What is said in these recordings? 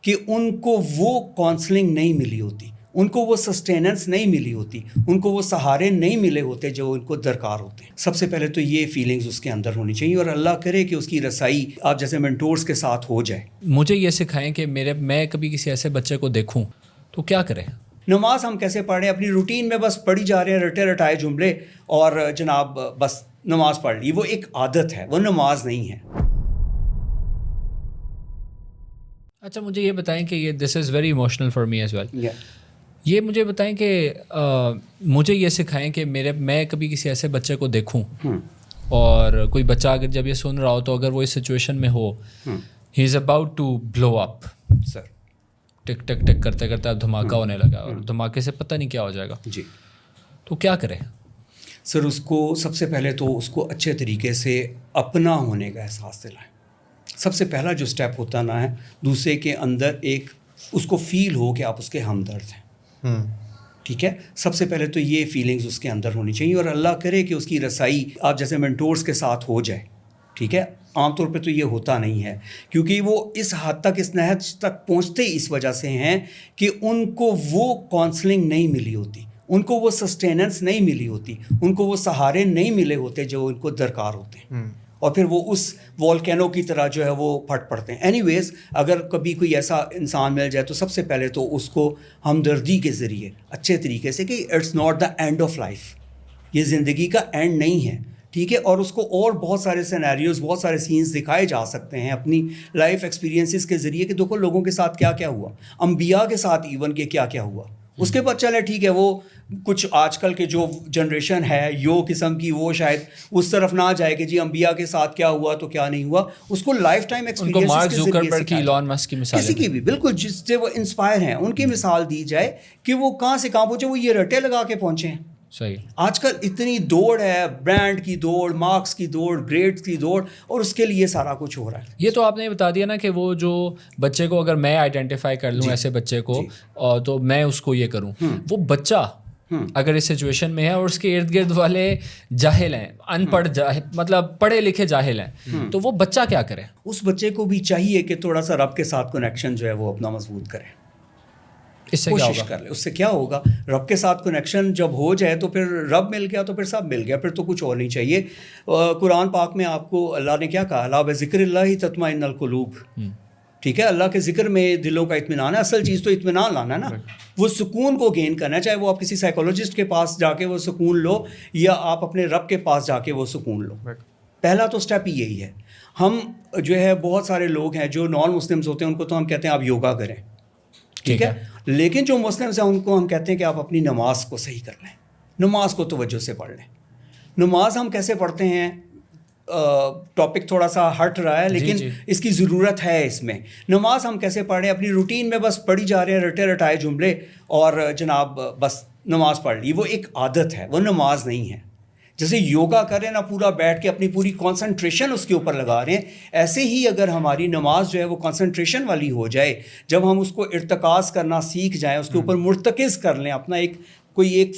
کہ ان کو وہ کاؤنسلنگ نہیں ملی ہوتی, ان کو وہ سسٹیننس نہیں ملی ہوتی, ان کو وہ سہارے نہیں ملے ہوتے جو ان کو درکار ہوتے ہیں. سب سے پہلے تو یہ فیلنگز اس کے اندر ہونی چاہیے, اور اللہ کرے کہ اس کی رسائی آپ جیسے مینٹورز کے ساتھ ہو جائے. مجھے یہ سکھائیں کہ میں کبھی کسی ایسے بچے کو دیکھوں تو کیا کریں. نماز ہم کیسے پڑھ رہے ہیں, اپنی روٹین میں بس پڑھی جا رہے ہیں رٹے رٹائے جملے, اور جناب بس نماز پڑھ لی. وہ ایک عادت ہے, وہ نماز نہیں ہے. اچھا مجھے یہ بتائیں کہ یہ this is very emotional for me as well. یہ مجھے بتائیں کہ مجھے یہ سکھائیں کہ میں کبھی کسی ایسے بچے کو دیکھوں اور کوئی بچہ اگر جب یہ سن رہا ہو تو اگر وہ اس سچویشن میں ہو, ہی از اباؤٹ ٹو بلو اپ, سر ٹک ٹک ٹک کرتے کرتے اب دھماکہ ہونے لگا اور دھماکے سے پتہ نہیں کیا ہو جائے گا, جی تو کیا کریں. سر اس کو سب سے پہلے تو اس کو اچھے طریقے سے اپنا ہونے کا احساس دلائیں. سب سے پہلا جو سٹیپ ہوتا نا ہے, دوسرے کے اندر ایک اس کو فیل ہو کہ آپ اس کے ہمدرد ہیں. ٹھیک ہے, سب سے پہلے تو یہ فیلنگز اس کے اندر ہونی چاہیے, اور اللہ کرے کہ اس کی رسائی آپ جیسے مینٹورز کے ساتھ ہو جائے. ٹھیک ہے, عام طور پہ تو یہ ہوتا نہیں ہے, کیونکہ وہ اس حد تک اس نہج تک پہنچتے اس وجہ سے ہیں کہ ان کو وہ کاؤنسلنگ نہیں ملی ہوتی, ان کو وہ سسٹیننس نہیں ملی ہوتی, ان کو وہ سہارے نہیں ملے ہوتے جو ان کو درکار ہوتے ہیں, اور پھر وہ اس والکینو کی طرح جو ہے وہ پھٹ پڑتے ہیں. اینی ویز اگر کبھی کوئی ایسا انسان مل جائے تو سب سے پہلے تو اس کو ہمدردی کے ذریعے اچھے طریقے سے کہ it's not the end of life, یہ زندگی کا اینڈ نہیں ہے. ٹھیک ہے, اور اس کو اور بہت سارے سینیریوز, بہت سارے سینس دکھائے جا سکتے ہیں اپنی لائف ایکسپیرینسز کے ذریعے کہ دیکھو لوگوں کے ساتھ کیا کیا ہوا, انبیاء کے ساتھ ایون کہ کیا کیا ہوا. اس کے بعد چلے ٹھیک ہے, وہ کچھ آج کل کے جو جنریشن ہے یو قسم کی, وہ شاید اس طرف نہ جائے کہ جی انبیاء کے ساتھ کیا ہوا تو کیا نہیں ہوا. اس کو لائف ٹائم ایکسپیرینسز کے ذریعے سے, ایلون مسک کی مثال, کسی کی بھی بالکل جس سے وہ انسپائر ہیں ان کی مثال دی جائے کہ وہ کہاں سے کہاں پہنچے, وہ یہ رٹے لگا کے پہنچے ہیں. صحیح. آج کل اتنی دوڑ ہے, برانڈ کی دوڑ, مارکس کی دوڑ, گریڈز کی دوڑ, اور اس کے لیے سارا کچھ ہو رہا ہے. یہ تو آپ نے بتا دیا نا کہ وہ جو بچے کو اگر میں آئیڈینٹیفائی کر لوں ایسے بچے کو, تو میں اس کو یہ کروں. وہ بچہ اگر اس سچویشن میں ہے اور اس کے ارد گرد والے جاہل ہیں, ان پڑھ مطلب پڑھے لکھے جاہل ہیں, تو وہ بچہ کیا کرے. اس بچے کو بھی چاہیے کہ تھوڑا سا رب کے ساتھ کنیکشن جو ہے وہ اپنا مضبوط کرے, اس سے کیا ہوگا, کر لے. اس سے کیا ہوگا, رب کے ساتھ کنیکشن جب ہو جائے تو پھر رب مل گیا تو پھر سب مل گیا, پھر تو کچھ اور نہیں چاہیے. قرآن پاک میں آپ کو اللہ نے کیا کہا, الا بذکر اللہ تطمئن القلوب. ٹھیک ہے, اللہ کے ذکر میں دلوں کا اطمینان ہے. اصل چیز تو اطمینان لانا ہے نا, وہ سکون کو گین کرنا ہے, چاہے وہ آپ کسی سائیکولوجسٹ کے پاس جا کے وہ سکون لو یا آپ اپنے رب کے پاس جا کے وہ سکون لو. پہلا تو سٹیپ ہی یہی ہے. ہم جو ہے بہت سارے لوگ ہیں جو نان مسلمز ہوتے ہیں, ان کو تو ہم کہتے ہیں آپ یوگا کریں. ٹھیک ہے, لیکن جو مسلمز ہیں ان کو ہم کہتے ہیں کہ آپ اپنی نماز کو صحیح کر لیں, نماز کو توجہ سے پڑھ لیں. نماز ہم کیسے پڑھتے ہیں, ٹاپک تھوڑا سا ہٹ رہا ہے لیکن اس کی ضرورت ہے. اس میں نماز ہم کیسے پڑھ رہے ہیں, اپنی روٹین میں بس پڑھی جا رہے ہیں رٹے رٹائے جملے, اور جناب بس نماز پڑھ لی. وہ ایک عادت ہے, وہ نماز نہیں ہے. جیسے یوگا کریں نا, پورا بیٹھ کے اپنی پوری کانسنٹریشن اس کے اوپر لگا رہے ہیں, ایسے ہی اگر ہماری نماز جو ہے وہ کانسنٹریشن والی ہو جائے, جب ہم اس کو ارتکاز کرنا سیکھ جائیں, اس کے اوپر مرتکز کر لیں, اپنا ایک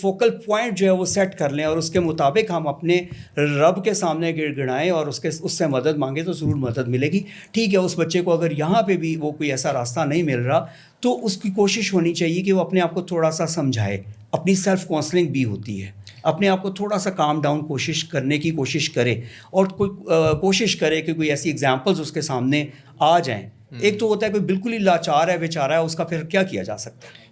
فوکل پوائنٹ جو ہے وہ سیٹ کر لیں, اور اس کے مطابق ہم اپنے رب کے سامنے گڑ گڑائیں اور اس سے مدد مانگیں, تو ضرور مدد ملے گی. ٹھیک ہے, اس بچے کو اگر یہاں پہ بھی وہ کوئی ایسا راستہ نہیں مل رہا تو اس کی کوشش ہونی چاہیے کہ وہ اپنے آپ کو تھوڑا سا سمجھائے. اپنی سیلف کاؤنسلنگ بھی ہوتی ہے, اپنے آپ کو تھوڑا سا کام ڈاؤن کرنے کی کوشش کرے, اور کوئی کوشش کرے کہ کوئی ایسی ایگزامپلز اس کے سامنے آ جائیں. ایک تو ہوتا ہے کوئی بالکل ہی لاچار ہے, بیچارہ ہے, اس کا پھر کیا کیا جا سکتا ہے.